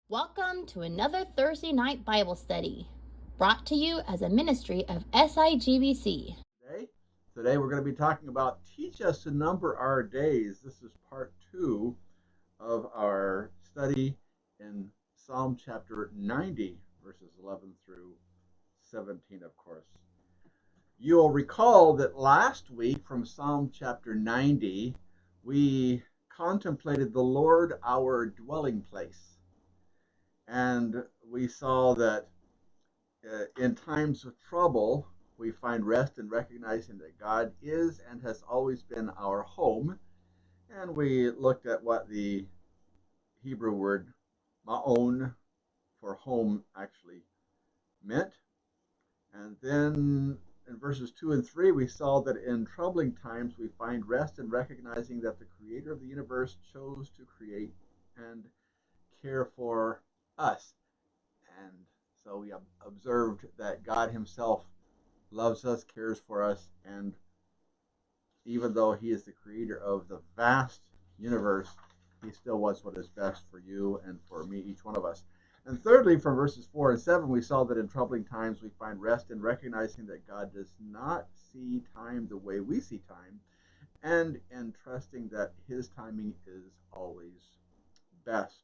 Welcome to another Thursday night Bible study, brought to you as a ministry of SIGBC. Today we're going to be talking about Teach Us to Number Our Days. This is part 2 of our study in Psalm chapter 90, verses 11 through 17, of course. You'll recall that last week from Psalm chapter 90, we contemplated the Lord our dwelling place. And we saw that in times of trouble, we find rest in recognizing that God is and has always been our home. And we looked at what the Hebrew word ma'on for home actually meant. And then in verses 2 and 3, we saw that in troubling times, we find rest in recognizing that the creator of the universe chose to create and care for us. And so we observed that God himself loves us, cares for us, and even though he is the creator of the vast universe, he still wants what is best for you and for me, each one of us. And thirdly, from verses 4 and 7, we saw that in troubling times we find rest in recognizing that God does not see time the way we see time, and in trusting that his timing is always best.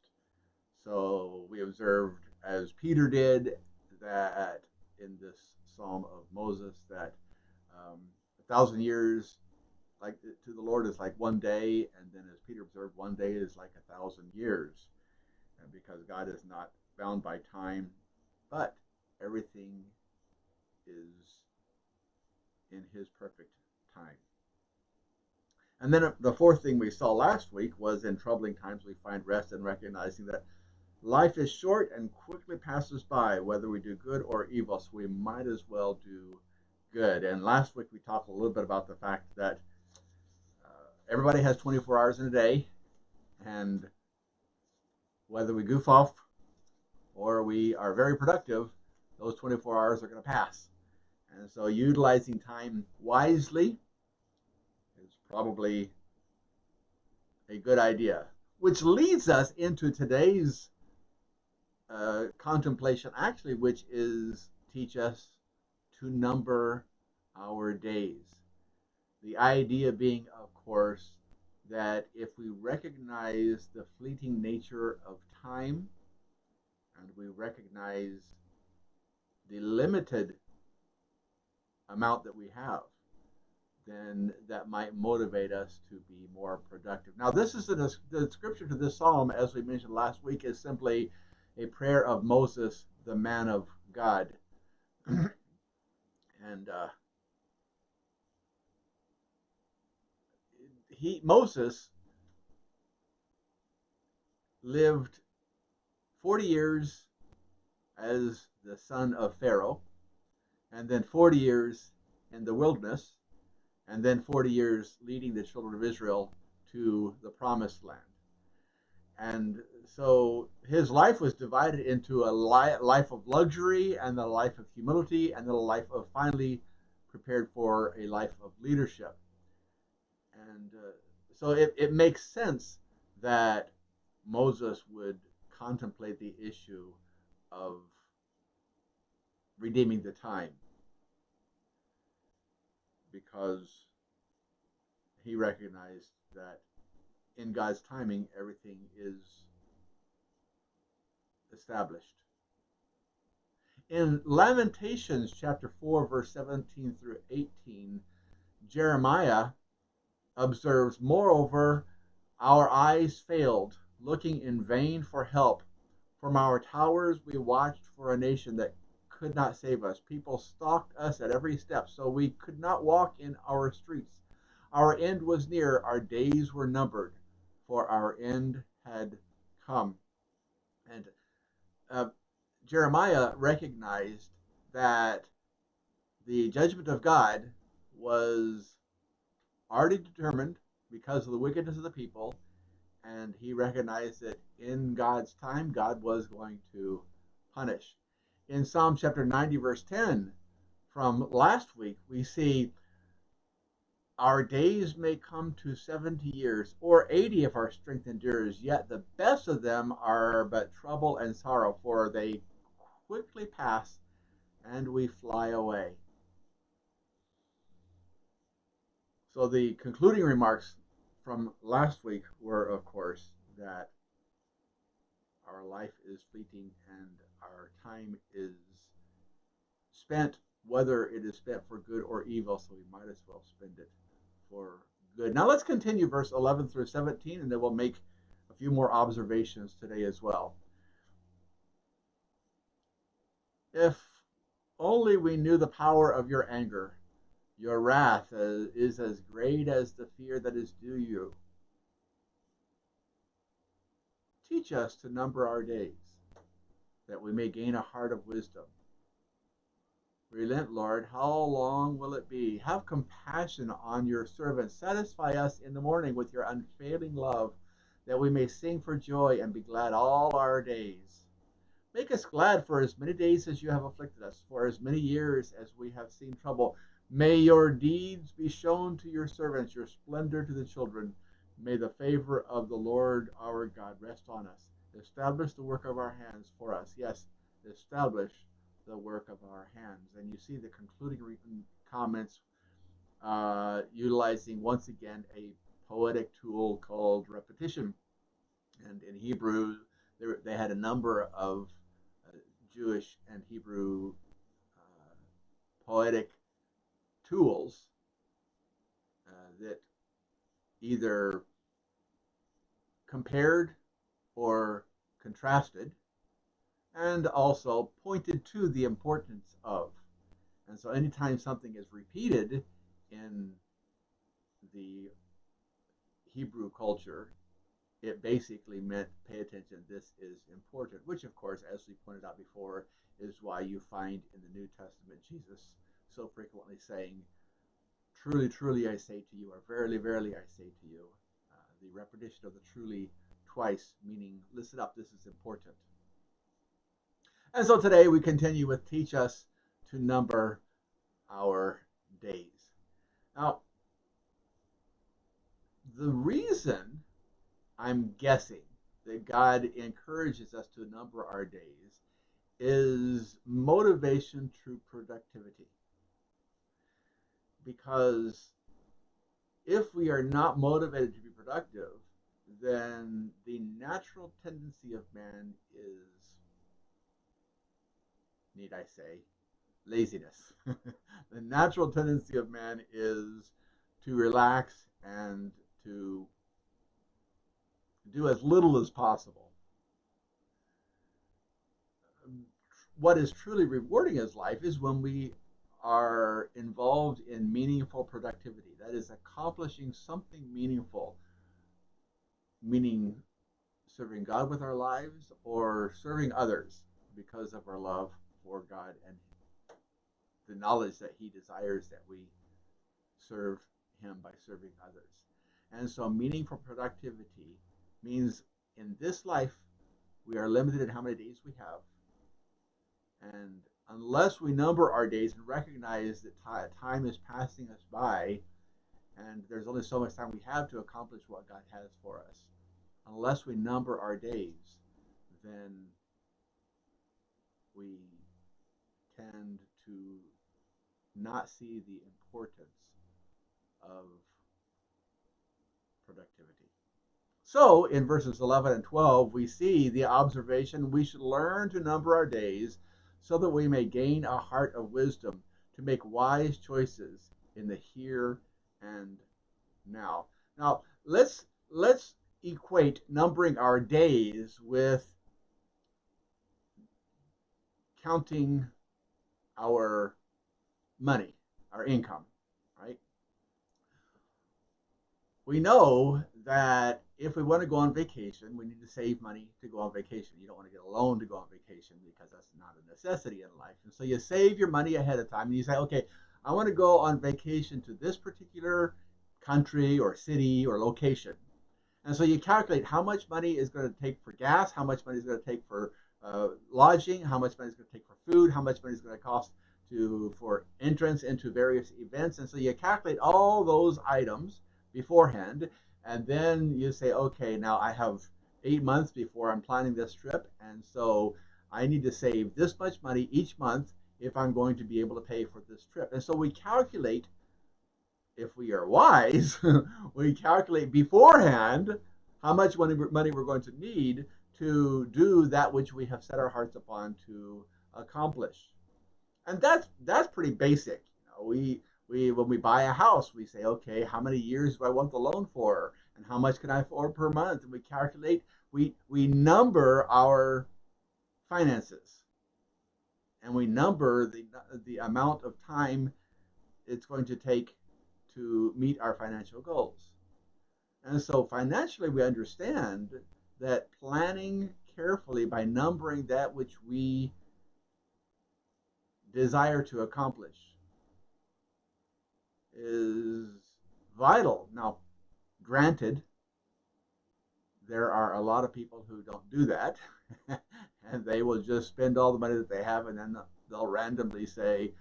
So we observed, as Peter did, that in this Psalm of Moses, that 1,000 years like to the Lord is like one day, and then as Peter observed, one day is like 1,000 years, and because God is not bound by time, but everything is in his perfect time. And then the fourth thing we saw last week was in troubling times we find rest in recognizing that life is short and quickly passes by, whether we do good or evil, so we might as well do good. And last week we talked a little bit about the fact that everybody has 24 hours in a day, and whether we goof off or we are very productive, those 24 hours are going to pass. And so utilizing time wisely is probably a good idea, which leads us into today's contemplation, actually, which is teach us to number our days. The idea being, of course, that if we recognize the fleeting nature of time and we recognize the limited amount that we have, then that might motivate us to be more productive. Now, this is the scripture to this psalm, as we mentioned last week, is simply a prayer of Moses, the man of God. And Moses lived 40 years as the son of Pharaoh, and then 40 years in the wilderness, and then 40 years leading the children of Israel to the promised land. And so his life was divided into a life of luxury and a life of humility and then a life of finally prepared for a life of leadership. And so it makes sense that Moses would contemplate the issue of redeeming the time, because he recognized that in God's timing, everything is established. In Lamentations chapter 4, verse 17 through 18, Jeremiah observes, "Moreover, our eyes failed, looking in vain for help. From our towers we watched for a nation that could not save us. People stalked us at every step, so we could not walk in our streets. Our end was near, our days were numbered, for our end had come." And Jeremiah recognized that the judgment of God was already determined because of the wickedness of the people, and he recognized that in God's time, God was going to punish. In Psalm chapter 90, verse 10, from last week, we see Our days may come to 70 years, or 80 if our strength endures, yet the best of them are but trouble and sorrow, for they quickly pass and we fly away. So the concluding remarks from last week were, of course, that our life is fleeting and our time is spent, whether it is spent for good or evil, so we might as well spend it for good. Now let's continue verse 11 through 17, and then we'll make a few more observations today as well. If only we knew the power of your anger. Your wrath is as great as the fear that is due you. Teach us to number our days, that we may gain a heart of wisdom. Relent, Lord, how long will it be? Have compassion on your servants. Satisfy us in the morning with your unfailing love, that we may sing for joy and be glad all our days. Make us glad for as many days as you have afflicted us, for as many years as we have seen trouble. May your deeds be shown to your servants, your splendor to the children. May the favor of the Lord our God rest on us. Establish the work of our hands for us. Yes, establish the work of our hands. And you see the concluding comments utilizing once again a poetic tool called repetition. And in Hebrew, they had a number of Jewish and Hebrew poetic tools that either compared or contrasted, and also pointed to the importance of. And so anytime something is repeated in the Hebrew culture, it basically meant pay attention, this is important, which of course, as we pointed out before, is why you find in the New Testament Jesus so frequently saying, truly, truly I say to you, or verily, verily I say to you. The repetition of the truly twice, meaning listen up, this is important. And so today we continue with teach us to number our days. Now, the reason I'm guessing that God encourages us to number our days is motivation through productivity. Because if we are not motivated to be productive, then the natural tendency of man is, need I say, laziness. The natural tendency of man is to relax and to do as little as possible. What is truly rewarding in life is when we are involved in meaningful productivity. That is, accomplishing something meaningful, meaning serving God with our lives or serving others because of our love for God and the knowledge that He desires that we serve Him by serving others. And so meaningful productivity means in this life we are limited in how many days we have. And unless we number our days and recognize that time is passing us by and there's only so much time we have to accomplish what God has for us, unless we number our days, then we tend to not see the importance of productivity. So in verses 11 and 12, we see the observation, we should learn to number our days so that we may gain a heart of wisdom to make wise choices in the here and now. Now, let's equate numbering our days with counting our money, our income, right? We know that if we want to go on vacation, we need to save money to go on vacation. You don't want to get a loan to go on vacation because that's not a necessity in life. And so you save your money ahead of time and you say, okay, I want to go on vacation to this particular country or city or location. And so you calculate how much money is going to take for gas, how much money is going to take for lodging, how much money is going to take for food, how much money is going to cost for entrance into various events. And so you calculate all those items beforehand, and then you say, okay, now I have 8 months before I'm planning this trip, and so I need to save this much money each month if I'm going to be able to pay for this trip. And so we calculate, if we are wise, we calculate beforehand how much money we're going to need to do that which we have set our hearts upon to accomplish. And that's pretty basic. We when we buy a house, we say, okay, how many years do I want the loan for, and how much can I afford per month? And we calculate. We number our finances, and we number the amount of time it's going to take to meet our financial goals. And so financially, we understand that planning carefully by numbering that which we desire to accomplish is vital. Now, granted, there are a lot of people who don't do that, and they will just spend all the money that they have, and then they'll randomly say,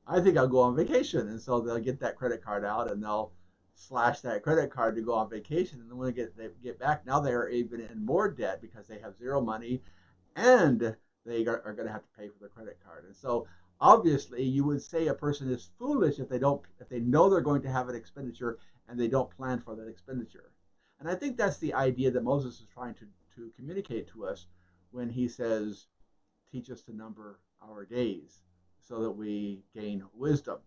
I think I'll go on vacation. And so they'll get that credit card out and they'll slash that credit card to go on vacation. And then when they get back, now they're even in more debt because they have zero money and they are going to have to pay for the credit card. And so obviously you would say a person is foolish if they know they're going to have an expenditure and they don't plan for that expenditure. And I think that's the idea that Moses is trying to communicate to us when he says, teach us to number our days so that we gain wisdom.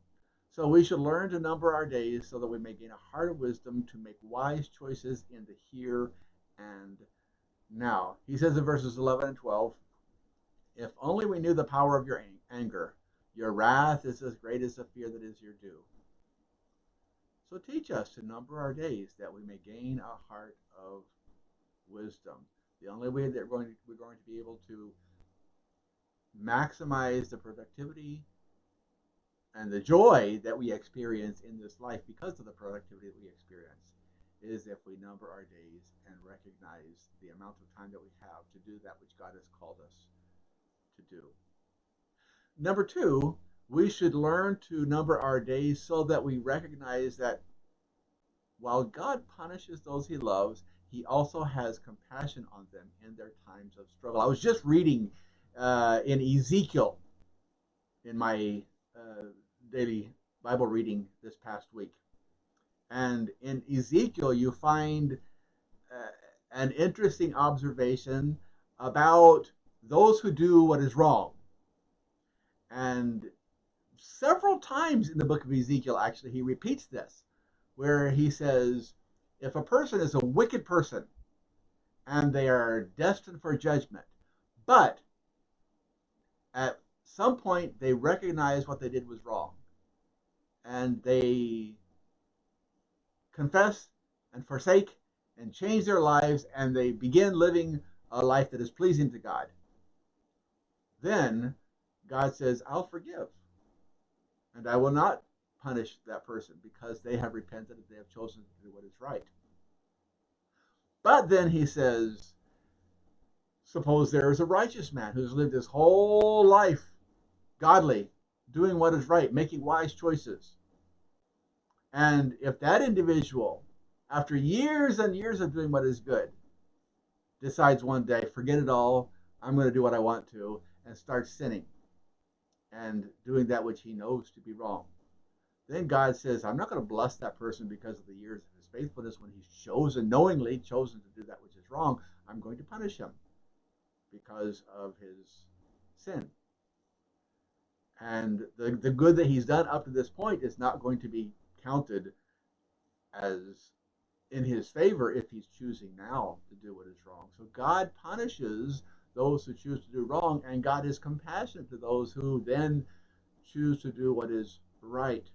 So we should learn to number our days so that we may gain a heart of wisdom to make wise choices in the here and now. He says in verses 11 and 12, if only we knew the power of your anger, your wrath is as great as the fear that is your due. So teach us to number our days that we may gain a heart of wisdom. The only way that we're going to be able to maximize the productivity and the joy that we experience in this life because of the productivity that we experience is if we number our days and recognize the amount of time that we have to do that which God has called us to do. Number two, we should learn to number our days so that we recognize that while God punishes those he loves, he also has compassion on them in their times of struggle. I was just reading in Ezekiel in my daily Bible reading this past week. And in Ezekiel, you find an interesting observation about those who do what is wrong. And several times in the book of Ezekiel, actually, he repeats this, where he says, if a person is a wicked person and they are destined for judgment, but at some point they recognize what they did was wrong, and they confess and forsake and change their lives, and they begin living a life that is pleasing to God, then God says, I'll forgive, and I will not punish that person because they have repented and they have chosen to do what is right. But then he says, suppose there is a righteous man who's lived his whole life godly, doing what is right, making wise choices. And if that individual, after years and years of doing what is good, decides one day, forget it all, I'm going to do what I want to, and starts sinning and doing that which he knows to be wrong, then God says, I'm not going to bless that person because of the years of his faithfulness when he's knowingly chosen to do that which is wrong. I'm going to punish him because of his sin. And the good that he's done up to this point is not going to be counted as in his favor if he's choosing now to do what is wrong. So God punishes those who choose to do wrong, and God is compassionate to those who then choose to do what is right.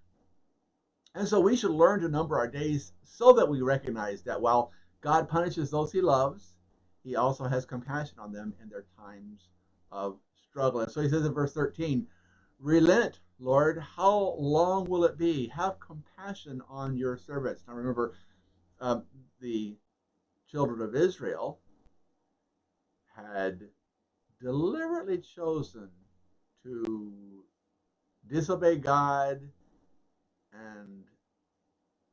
And so we should learn to number our days so that we recognize that while God punishes those he loves, he also has compassion on them in their times of struggle. And so he says in verse 13, relent, Lord, how long will it be? Have compassion on your servants. Now remember, the children of Israel had deliberately chosen to disobey God and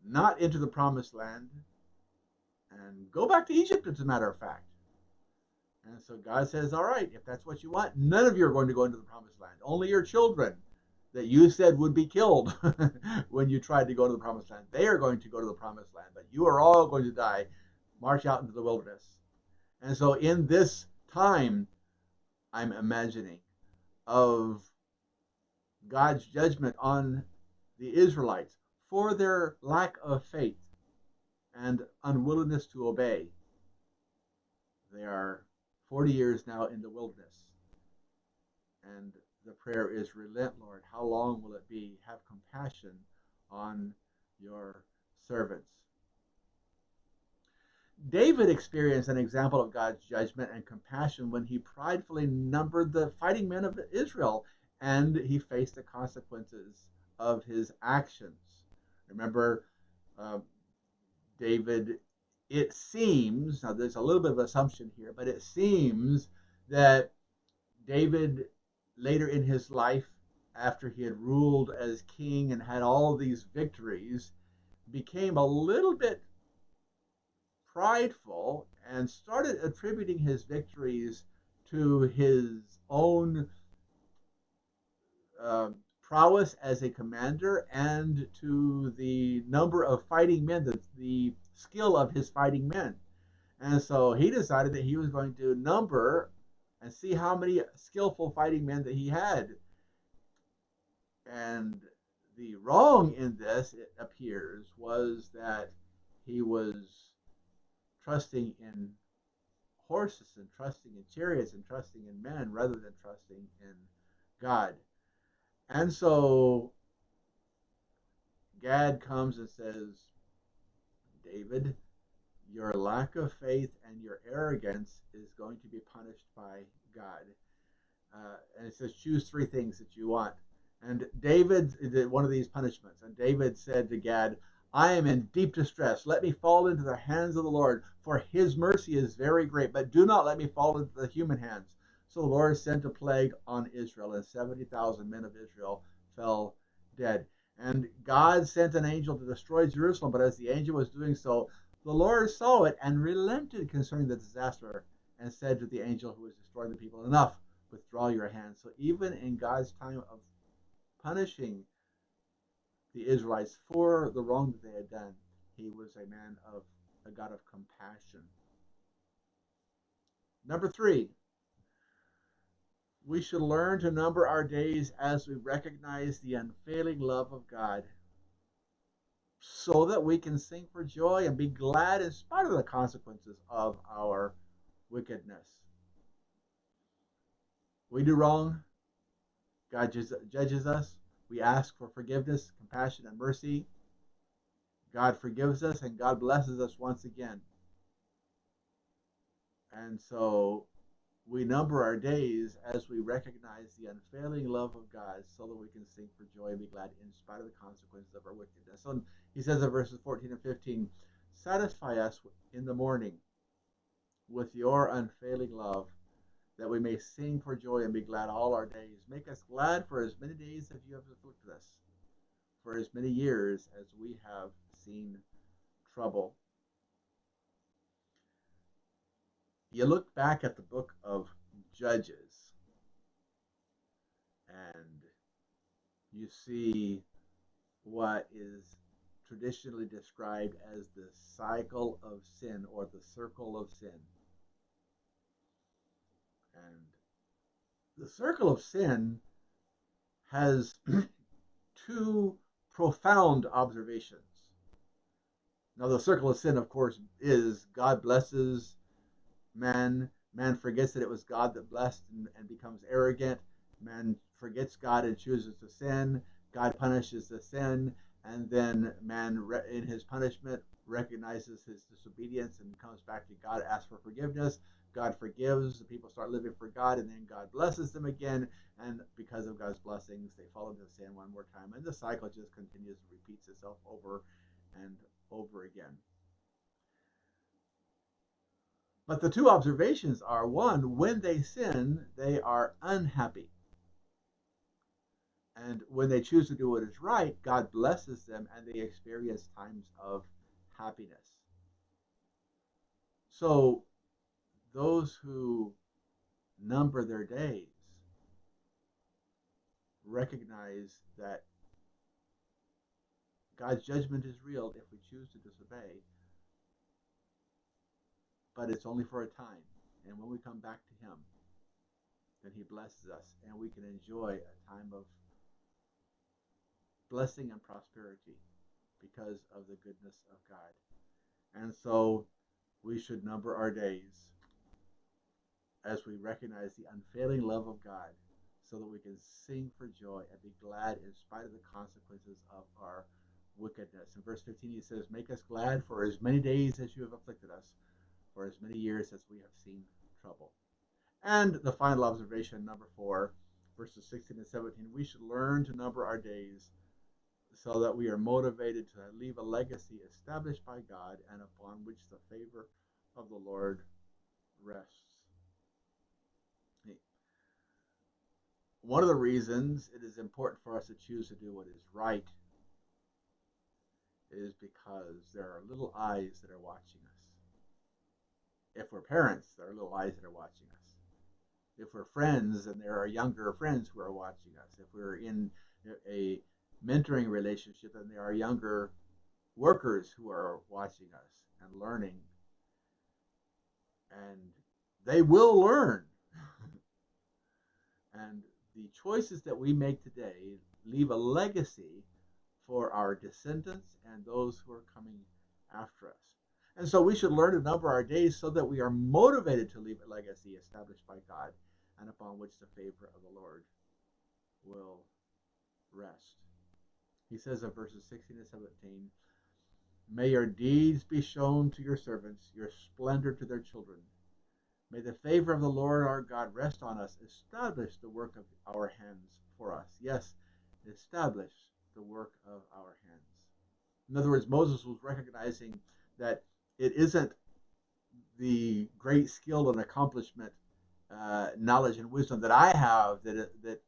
not into the promised land and go back to Egypt, as a matter of fact. And so God says, all right, if that's what you want, none of you are going to go into the promised land. Only your children that you said would be killed when you tried to go to the promised land. They are going to go to the promised land, but you are all going to die. March out into the wilderness. And so in this time, I'm imagining, of God's judgment on the Israelites for their lack of faith and unwillingness to obey. They are 40 years now in the wilderness. And the prayer is, relent, Lord. How long will it be? Have compassion on your servants. David experienced an example of God's judgment and compassion when he pridefully numbered the fighting men of Israel, and he faced the consequences of his actions. Remember, David, it seems, now there's a little bit of assumption here, but it seems that David, later in his life, after he had ruled as king and had all these victories, became a little bit prideful and started attributing his victories to his own prowess as a commander and to the number of fighting men, the skill of his fighting men. And so he decided that he was going to number and see how many skillful fighting men that he had. And the wrong in this, it appears, was that he was trusting in horses and trusting in chariots and trusting in men rather than trusting in God. And so Gad comes and says, David, your lack of faith and your arrogance is going to be punished by God. And it says, choose three things that you want. And David did one of these punishments. And David said to Gad, I am in deep distress. Let me fall into the hands of the Lord, for his mercy is very great. But do not let me fall into the human hands. So the Lord sent a plague on Israel, and 70,000 men of Israel fell dead. And God sent an angel to destroy Jerusalem. But as the angel was doing so, the Lord saw it and relented concerning the disaster, and said to the angel who was destroying the people, enough, withdraw your hand. So even in God's time of punishing the Israelites for the wrong that they had done, he was a God of compassion. Number 3, we should learn to number our days as we recognize the unfailing love of God, so that we can sing for joy and be glad in spite of the consequences of our wickedness. We do wrong, God judges us. We ask for forgiveness, compassion, and mercy. God forgives us, and God blesses us once again. And so we number our days as we recognize the unfailing love of God, so that we can sing for joy and be glad in spite of the consequences of our wickedness. So he says in verses 14 and 15, satisfy us in the morning with your unfailing love, that we may sing for joy and be glad all our days. Make us glad for as many days as you have afflicted us, for as many years as we have seen trouble. You look back at the book of Judges, and you see what is traditionally described as the cycle of sin, or the circle of sin. And the circle of sin has two profound observations. Now, the circle of sin, of course, is God blesses man. Man forgets that it was God that blessed and becomes arrogant. Man forgets God and chooses to sin. God punishes the sin, and then man, in his punishment, recognizes his disobedience and comes back to God, asks for forgiveness. God forgives, the people start living for God, and then God blesses them again, and because of God's blessings, they fall into sin one more time, and the cycle just continues and repeats itself over and over again. But the two observations are, one, when they sin, they are unhappy. And when they choose to do what is right, God blesses them and they experience times of happiness. So those who number their days recognize that God's judgment is real if we choose to disobey, but it's only for a time. And when we come back to Him, then He blesses us and we can enjoy a time of blessing and prosperity because of the goodness of God. And so we should number our days as we recognize the unfailing love of God, so that we can sing for joy and be glad in spite of the consequences of our wickedness. In verse 15 he says, make us glad for as many days as you have afflicted us, for as many years as we have seen trouble. And the final observation, number 4, verses 16 and 17, we should learn to number our days so that we are motivated to leave a legacy established by God and upon which the favor of the Lord rests. One of the reasons it is important for us to choose to do what is right is because there are little eyes that are watching us. If we're parents, there are little eyes that are watching us. If we're friends, and there are younger friends who are watching us. If we're in a mentoring relationship, then there are younger workers who are watching us and learning. And they will learn. And the choices that we make today leave a legacy for our descendants and those who are coming after us. And so we should learn to number our days so that we are motivated to leave a legacy established by God and upon which the favor of the Lord will rest. He says in verses 16 and 17, may your deeds be shown to your servants, your splendor to their children. May the favor of the Lord our God rest on us. Establish the work of our hands for us. Yes, establish the work of our hands. In other words, Moses was recognizing that it isn't the great skill and accomplishment, knowledge and wisdom that I have that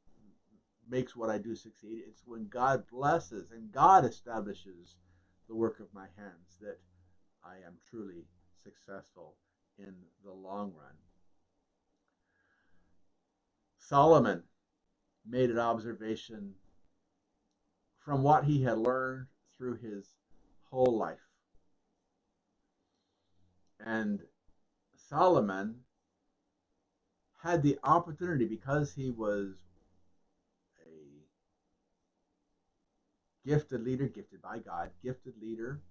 makes what I do succeed. It's when God blesses and God establishes the work of my hands that I am truly successful in the long run. Solomon made an observation from what he had learned through his whole life. And Solomon had the opportunity, because he was a gifted leader, gifted by God, gifted leader,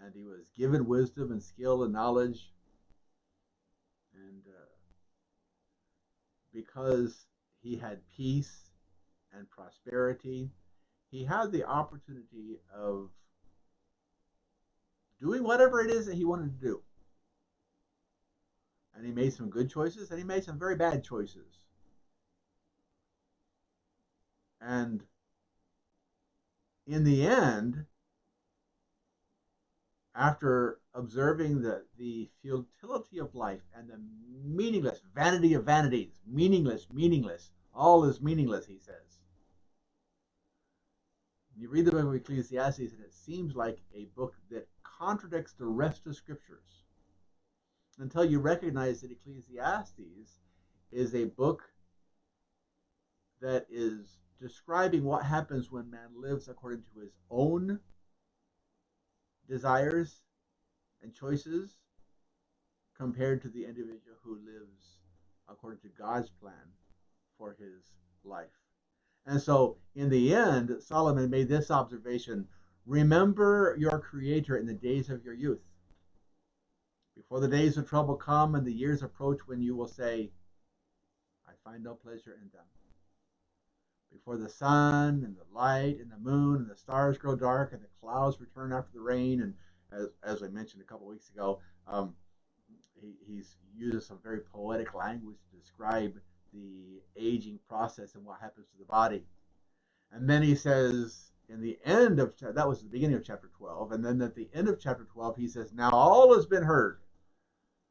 and he was given wisdom and skill and knowledge. And because he had peace and prosperity, he had the opportunity of doing whatever it is that he wanted to do. And he made some good choices, and he made some very bad choices. And in the end, after observing the futility of life and the meaningless, vanity of vanities, meaningless, all is meaningless, he says. You read the book of Ecclesiastes, and it seems like a book that contradicts the rest of Scriptures, until you recognize that Ecclesiastes is a book that is describing what happens when man lives according to his own desires and choices compared to the individual who lives according to God's plan for his life. And so in the end, Solomon made this observation: remember your Creator in the days of your youth, before the days of trouble come and the years approach when you will say, I find no pleasure in them. Before the sun and the light and the moon and the stars grow dark and the clouds return after the rain. And as I mentioned a couple weeks ago, he's uses some very poetic language to describe the aging process and what happens to the body. And then he says, in the end of, that was the beginning of chapter 12, and then at the end of chapter 12, he says, now all has been heard.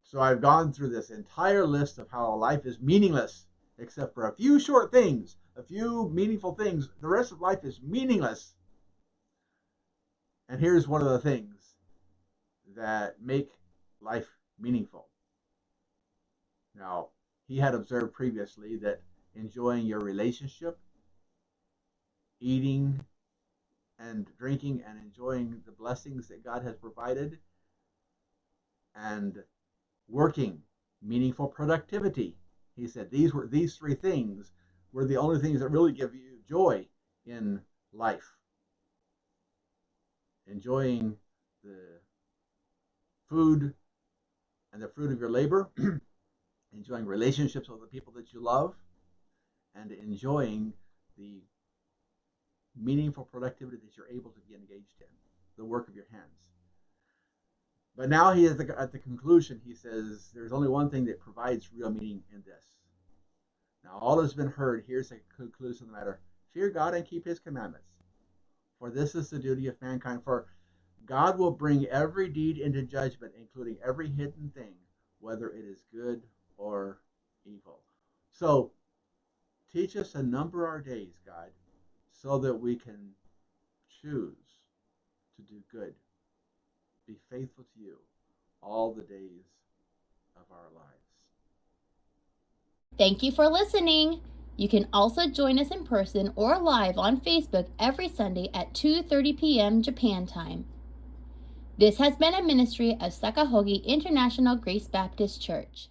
So I've gone through this entire list of how life is meaningless, except for a few short things a few meaningful things, the rest of life is meaningless. And here's one of the things that make life meaningful. Now, he had observed previously that enjoying your relationship, eating and drinking and enjoying the blessings that God has provided, and working, meaningful productivity. He said these three things were the only things that really give you joy in life. Enjoying the food and the fruit of your labor, enjoying relationships with the people that you love, and enjoying the meaningful productivity that you're able to be engaged in, the work of your hands. But now he is at the conclusion. He says there's only one thing that provides real meaning in this. Now all has been heard. Here's the conclusion of the matter. Fear God and keep his commandments, for this is the duty of mankind. For God will bring every deed into judgment, including every hidden thing, whether it is good or evil. So teach us to number our days, God, so that we can choose to do good, be faithful to you all the days of our lives. Thank you for listening. You can also join us in person or live on Facebook every Sunday at 2:30 p.m. Japan time. This has been a ministry of Sakahogi International Grace Baptist Church.